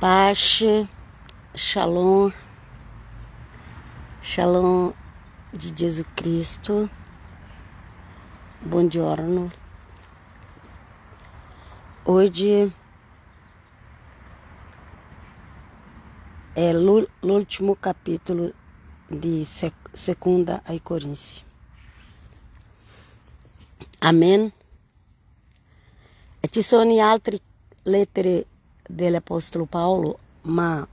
Paz, Shalom, Shalom de Jesus Cristo. Bom giorno. Hoje é l'ultimo capítulo di Seconda ai Corinzi. Amen. E ci sono altre lettere dell'Apostolo Paolo, ma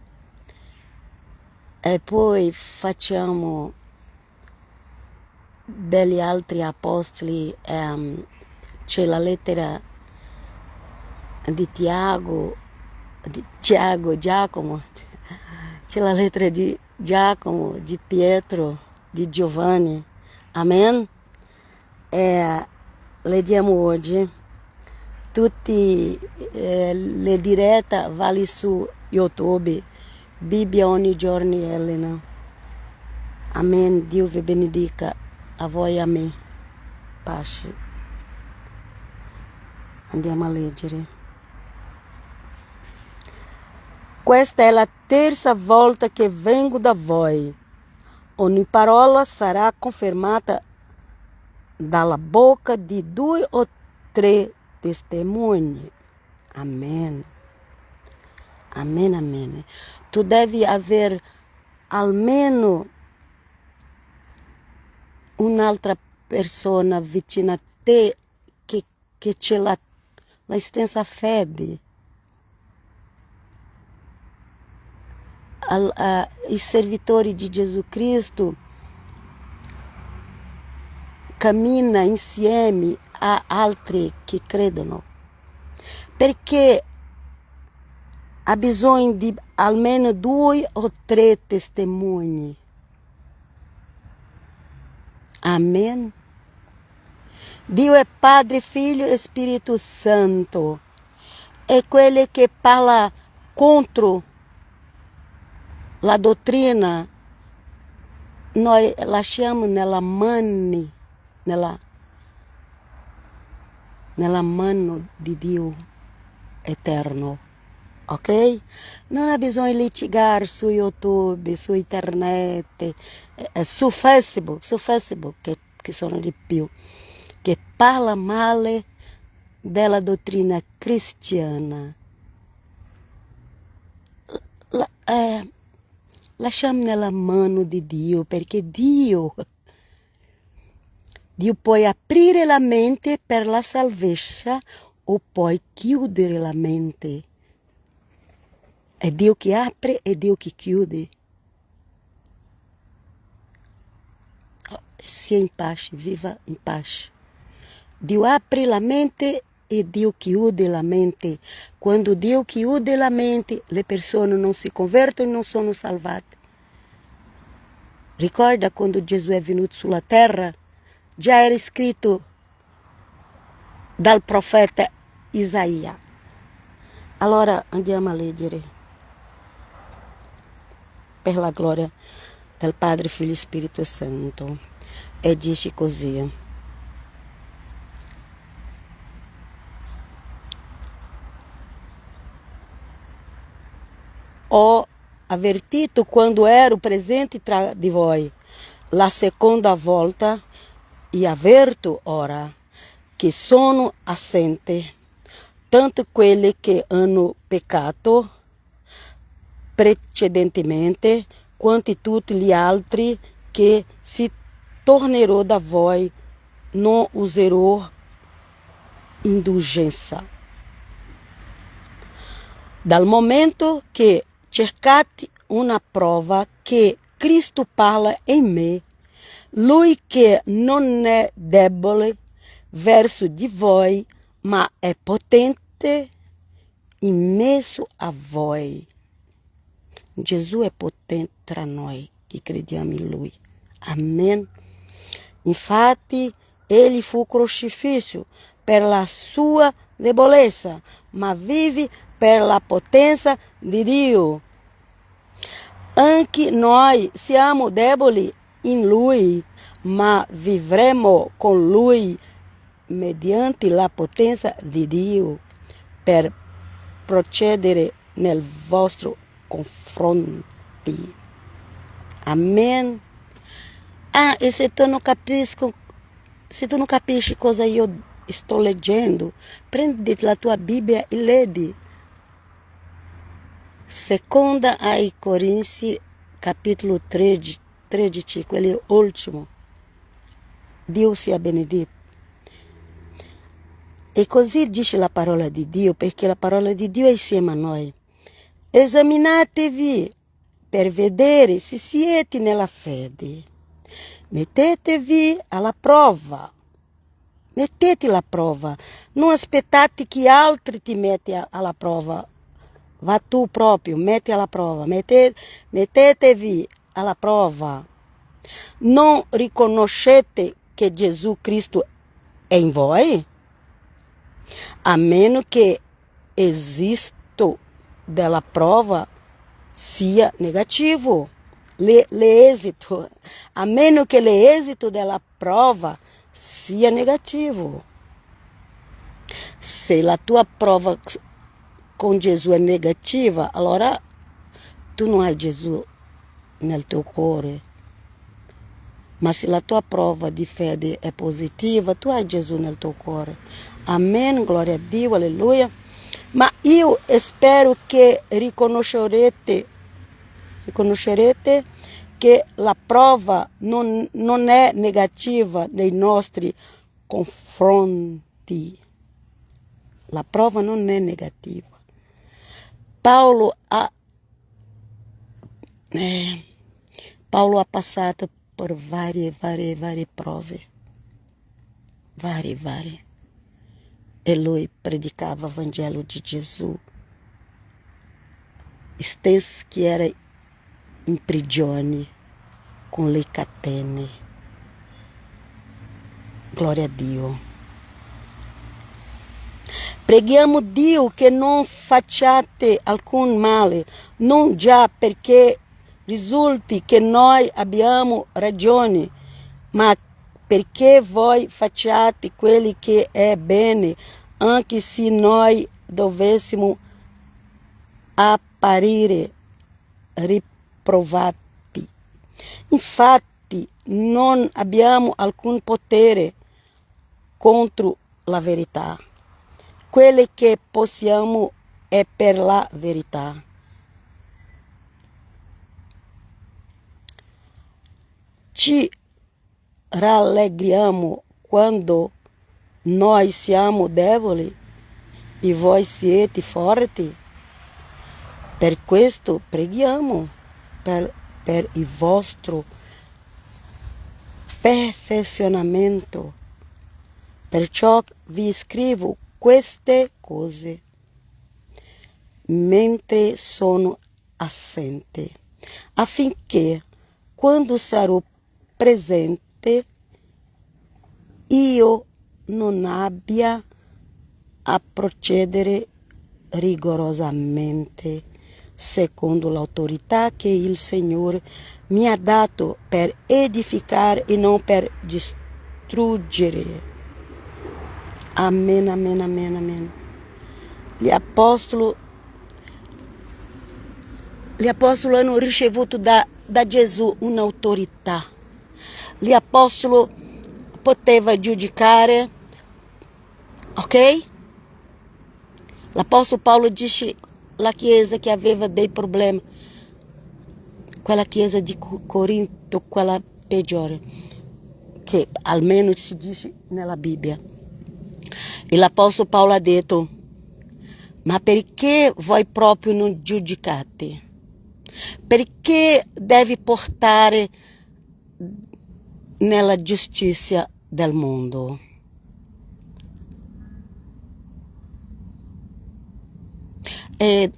poi facciamo degli altri apostoli. C'è la lettera di Giacomo, c'è la lettera di Giacomo, di Pietro, di Giovanni. Amen? Leggiamo oggi. Tutti le dirette vale su YouTube, Bibbia ogni giorno Elena. Amen. Dio vi benedica a voi e a me. Pace. Andiamo a leggere. Questa è la terza volta che vengo da voi. Ogni parola sarà confermata dalla bocca di 2 o 3 testemunhe. Amém. Amém, amém. Tu deve haver almeno un'altra persona vicina a te che c'è la stessa fede. I servitori di Gesù Cristo camminano insieme a altri che credono, perché ha bisogno di almeno 2 o 3 testimoni. Amen. Dio è Padre, Figlio e Spirito Santo. E quelli che parla contro la dottrina noi lasciamo nella mano di Dio eterno, ok? Non ha bisogno di litigare su YouTube, su internet, su Facebook che sono di più, che parla male della dottrina cristiana. Lasciamo nella mano di Dio, perché Dio può aprire la mente per la salvezza o puoi chiudere la mente. È Dio che apre e Dio che chiude. Sia in pace, viva in pace. Dio apre la mente e Dio chiude la mente. Quando Dio chiude la mente, le persone non si convertono e non sono salvate. Ricorda quando Gesù è venuto sulla terra? Già era scritto dal profeta Isaia. Allora andiamo a leggere. Per la gloria del Padre, Figlio e Spirito Santo. E dice così. Ho avvertito quando ero presente tra di voi la seconda volta e avverto ora che sono assente, tanto quelli che hanno peccato precedentemente quanto tutti gli altri che si tornerò da voi, non userò indulgenza. Dal momento che cercate una prova che Cristo parla in me, Lui che non è debole verso di voi, ma è potente in mezzo a voi. Gesù è potente tra noi che crediamo in Lui. Amen. Infatti, Egli fu crocifisso per la sua debolezza, ma vive per la potenza di Dio. Anche noi siamo deboli in Lui, ma vivremo con Lui mediante la potenza di Dio per procedere nel vostro confronti. Amen. E se tu não capisci cosa io sto leggendo, prendi la tua Bibbia e leggi. Seconda ai Corinzi, capítulo 13, quello ultimo. Dio sia benedetto. E così dice la parola di Dio, perché la parola di Dio è insieme a noi. Esaminatevi per vedere se siete nella fede. Mettetevi alla prova. Mettete alla prova. Non aspettate che altri ti mettano alla prova. Va tu proprio, metti alla prova. Mettetevi alla prova. Non riconoscete che Gesù Cristo è in voi? A meno che l'esito della prova sia negativo. L'esito. A meno che l'esito della prova sia negativo. Se la tua prova con Gesù è negativa, allora tu non hai Gesù nel tuo cuore. Ma se la tua prova di fede è positiva, tu hai Gesù nel tuo cuore. Amen, gloria a Dio, alleluia. Ma io spero che riconoscerete che la prova non è negativa nei nostri confronti. La prova non è negativa. Paulo ha passato per varie prove. Varie. E lui predicava il Vangelo di Gesù. Stesso che era in prigione con le catene. Glória a Dio. Preghiamo Dio che non facciate alcun male, non già perché risulti che noi abbiamo ragione, ma perché voi facciate quello che è bene, anche se noi dovessimo apparire riprovati. Infatti non abbiamo alcun potere contro la verità. Quello che possiamo è per la verità. Ci rallegriamo quando noi siamo deboli e voi siete forti. Per questo preghiamo per il vostro perfezionamento. Perciò vi scrivo queste cose mentre sono assente, affinché quando sarò presente io non abbia a procedere rigorosamente secondo l'autorità che il Signore mi ha dato per edificare e non per distruggere. Amen, amen, amen, amen. Gli apostoli hanno ricevuto da Gesù un'autorità. Gli apostoli potevano giudicare, ok? L'apostolo Paolo dice alla chiesa che aveva dei problemi, quella chiesa di Corinto, quella peggiore, che almeno si dice nella Bibbia. E l'apostolo Paolo ha detto: ma perché voi proprio non giudicate? Perché devi portare nella giustizia del mondo? E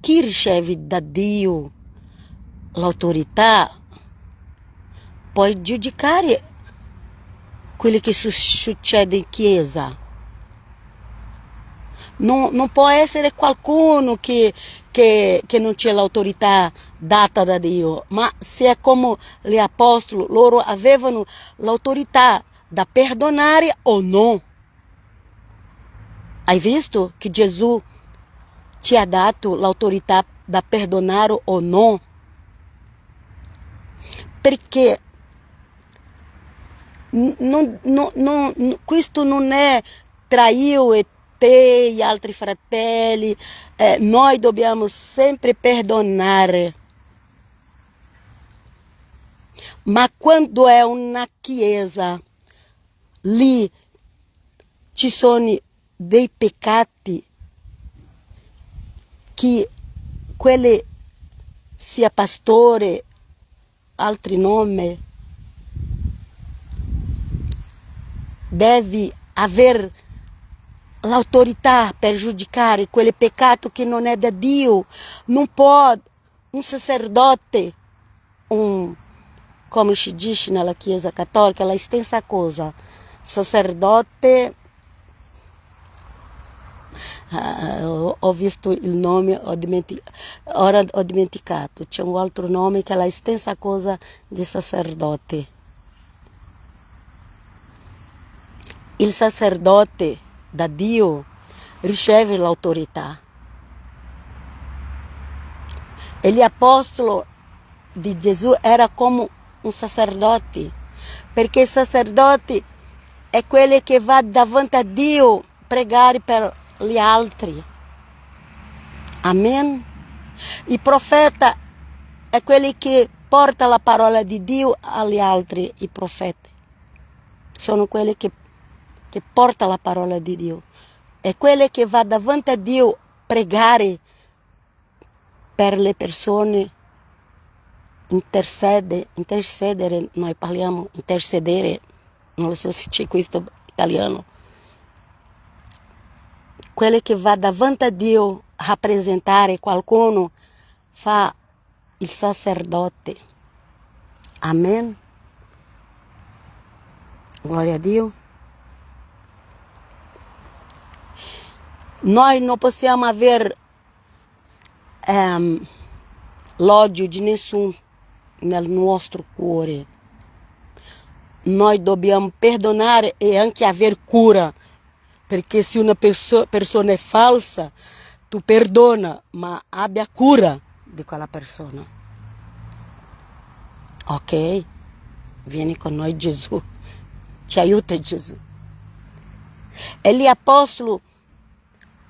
chi riceve da Dio l'autorità può giudicare quello che succede in chiesa. Non può essere qualcuno che non c'è l'autorità data da Dio, ma se è come gli apostoli, loro avevano l'autorità da perdonare o no. Hai visto che Gesù ti ha dato l'autorità da perdonare o no? Perché questo non è tra io e te e gli altri fratelli. Noi dobbiamo sempre perdonare. Ma quando è una chiesa, lì ci sono dei peccati che quelli, sia pastore, altri nomi, deve aver l'autorità per giudicare quel peccato che non è da Dio. Non può un sacerdote, come si dice nella Chiesa Cattolica, la stessa cosa, sacerdote, ho visto il nome, ora ho dimenticato, c'è un altro nome che è la stessa cosa di sacerdote. Il sacerdote da Dio riceve l'autorità. E gli apostoli di Gesù era come un sacerdote, perché il sacerdote è quello che va davanti a Dio pregare per gli altri. Amen. Il profeta è quello che porta la parola di Dio agli altri. I profeti sono quelli che porta la parola di Dio. È quello che va davanti a Dio pregare per le persone, intercedere, noi parliamo intercedere, non lo so se c'è questo in italiano. Quello che va davanti a Dio a rappresentare qualcuno fa il sacerdote. Amen. Glória a Dio. Noi non possiamo avere l'odio di nessuno nel nostro cuore. Noi dobbiamo perdonare e anche avere cura, perché se una persona è falsa, tu perdona, ma abbia cura di quella persona. Ok? Vieni con noi Gesù, ci aiuta Gesù. E gli apostoli,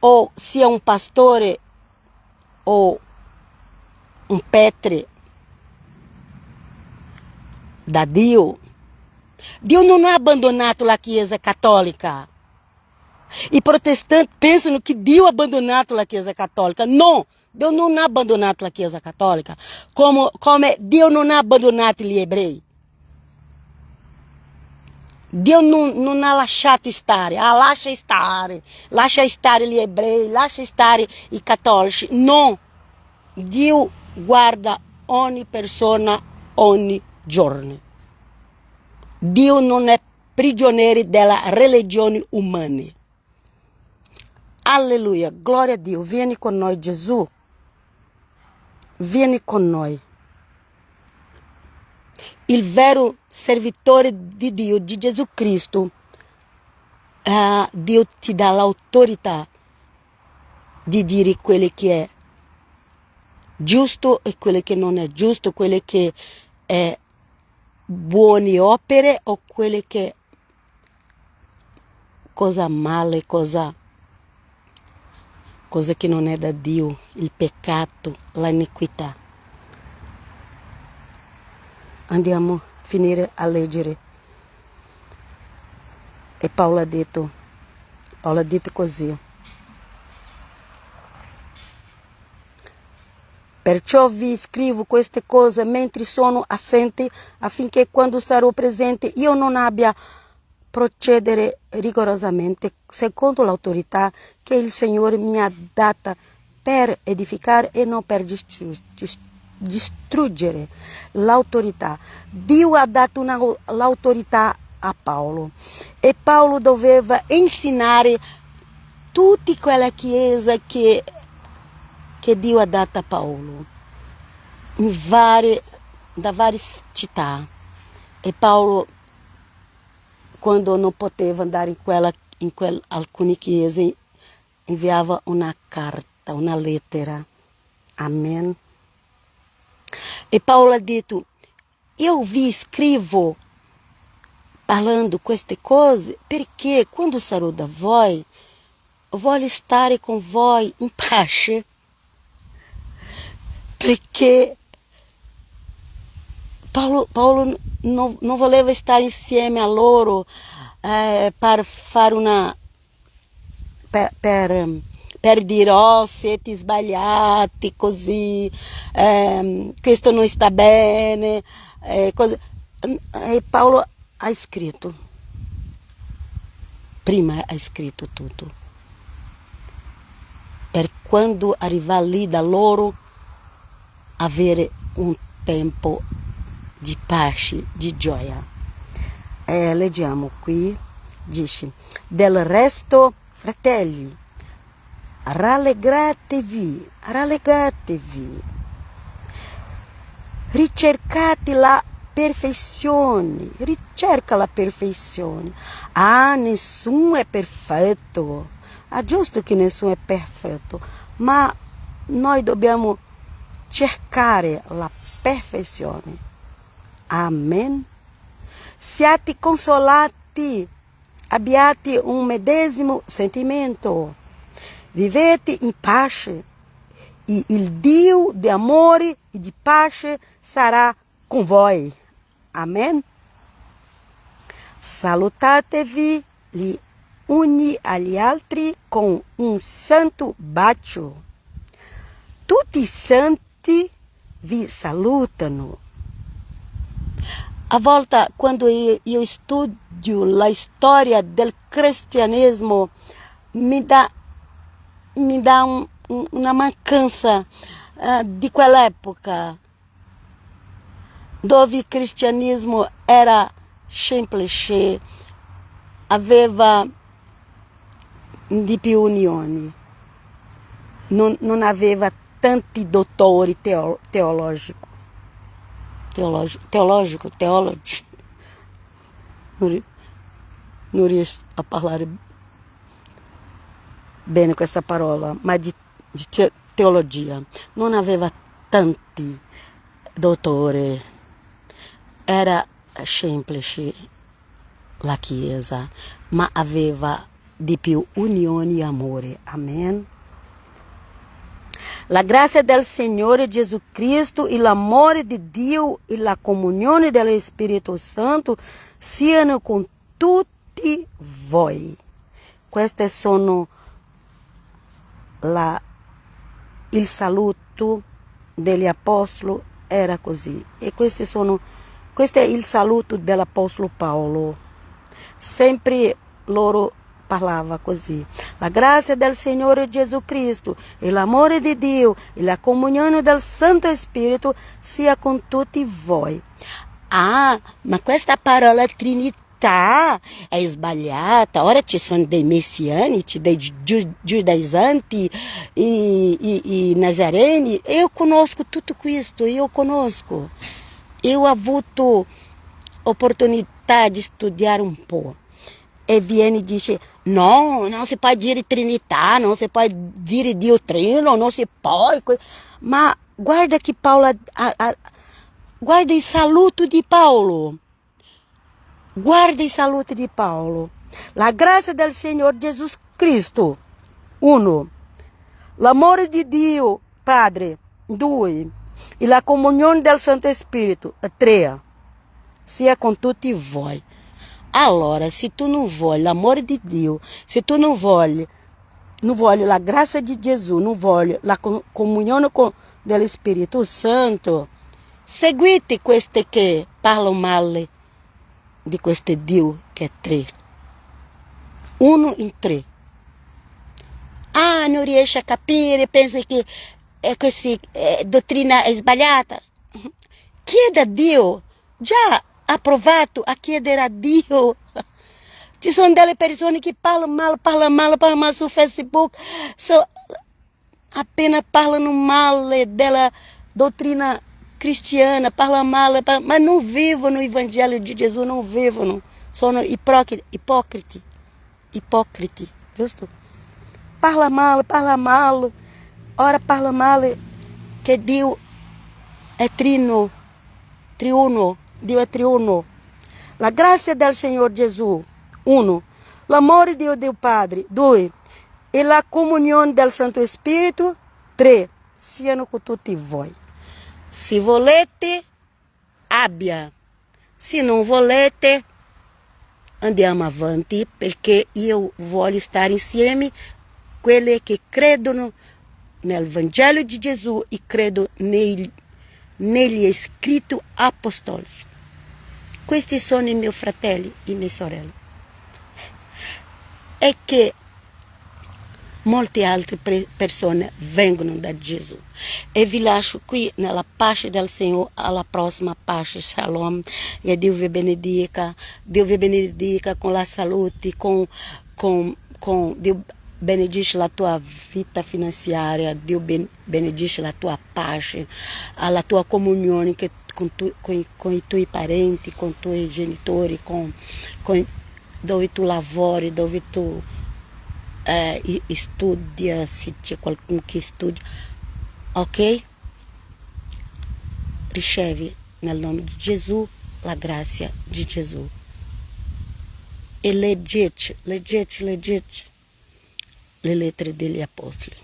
o sia un pastore o un Petre da Dio, Dio non ha abbandonato la Chiesa Cattolica. I protestanti pensano che Dio ha abbandonato la Chiesa Cattolica. No, Dio non ha abbandonato la Chiesa Cattolica, come Dio non ha abbandonato gli ebrei. Dio non ha lasciato stare, lascia stare gli ebrei, lascia stare i cattolici. No, Dio guarda ogni persona ogni giorno. Dio non è prigioniero della religione umana. Alleluia, gloria a Dio. Vieni con noi Gesù, vieni con noi. Il vero servitore di Dio, di Gesù Cristo, Dio ti dà l'autorità di dire quello che è giusto e quello che non è giusto, quello che è buone opere o quello che cosa male, cosa che non è da Dio, il peccato, l'iniquità. Andiamo a finire a leggere. E Paolo ha detto così. Perciò vi scrivo queste cose mentre sono assente, affinché quando sarò presente io non abbia procedere rigorosamente secondo l'autorità che il Signore mi ha data per edificare e non per distruggere. L'autorità. Dio ha dato l'autorità a Paolo e Paolo doveva insegnare tutta quella chiesa che Dio ha dato a Paolo da varie città. E Paolo, quando non poteva andare in alcune chiese, inviava una carta carta, uma lettera. Amém. E Paulo ha detto, eu vi scrivo parlando queste cose perché quando sarò da voi voglio stare con voi in pace, perché Paulo non voleva stare insieme a loro per fare una per dire oh siete sbagliati così, questo non sta bene, cose. E Paulo ha scritto, prima ha scritto tutto, per quando arrivar lì da loro avere un tempo di pace, di gioia. Leggiamo qui, dice, del resto, fratelli, rallegratevi, ricercate la perfeizione, ricerca la perfeizione. Nessuno è perfetto. Giusto che nessuno è perfetto, ma noi dobbiamo cercare la perfeizione. Amen. Siate consolati, abbiate un medesimo sentimento, vivete in pace, e il Dio di amore e di pace sarà con voi. Amen. Salutatevi gli uni agli altri con un santo bacio. Tutti i santi vi salutano. A volte, quando io studio la storia del cristianesimo, mi dà una mancanza di quell'epoca, dove il cristianesimo era semplice, aveva di più unioni, non aveva tanti dottori teologi. Non riesco a parlare bene questa parola, ma di teologia. Non aveva tanti dottori, era semplice la Chiesa, ma aveva di più unione e amore. Amen. La grazia del Signore Gesù Cristo e l'amore di Dio e la comunione dello Spirito Santo siano con tutti voi. Queste sono il saluto degli apostoli, era così. E questo è il saluto dell'apostolo Paolo. Sempre loro parlava così. La grazia del Signore Gesù Cristo e l'amore di Dio e la comunione del Santo Spirito sia con tutti voi. Ma questa parola Trinità è sbagliata. Ora ci sono dei messianici, dei giudaizzanti e nazareni. Eu conosco tutto questo, eu conosco. Eu ho avuto opportunità di studiare un po'. E viene e dice, no, non si può dire Trinità, non si può dire Dio Trino, non si può. Ma guarda che Paolo, guarda il saluto di Paolo. Guarda il saluto di Paolo. La grazia del Signore Gesù Cristo, 1. L'amore di Dio, Padre, 2. E la comunione del Santo Spirito, 3. Sia con tutti voi. Allora, se tu non vuoi l'amore di Dio, se tu non vuoi la grazia di Gesù, non vuoi la comunione dello Spirito Santo, seguite queste che parlano male di questo Dio che è 3. 1 in 3. Non riesce a capire, pensa che questa dottrina è sbagliata. Chieda a Dio, già ha provato a chiedere a Dio. Ci sono delle persone che parlano male su Facebook, appena parlano male della dottrina cristiana, parlano male, ma non vivono il Vangelo di Gesù, non vivono, sono ipocriti, giusto? Parla male, ora parla male che Dio è triuno. Dio è triuno. La grazia del Signore Gesù, 1. L'amore di Dio Padre, 2. E la comunione del Santo Spirito, 3. Siano con tutti voi. Se volete, abbia. Se non volete, andiamo avanti, perché io voglio stare insieme quelli che credono nel Vangelo di Gesù e credo negli scritti apostolici. Questi sono i miei fratelli e mie sorelle. E che molte altre persone vengono da Gesù. E vi lascio qui nella pace del Signore, alla prossima pace. Shalom. E Dio vi benedica. Dio vi benedica con la salute, con Dio benedice la tua vita finanziaria, Dio benedice la tua pace, la tua comunione con i tuoi parenti, con i tuoi genitori, dove tu lavori, dove tu studia, se c'è qualcuno che studia, ok? Ricevi nel nome di Gesù la grazia di Gesù. E leggete le lettere degli apostoli.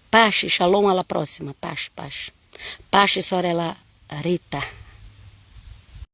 Pace, shalom, alla prossima. Pace, sorella Rita.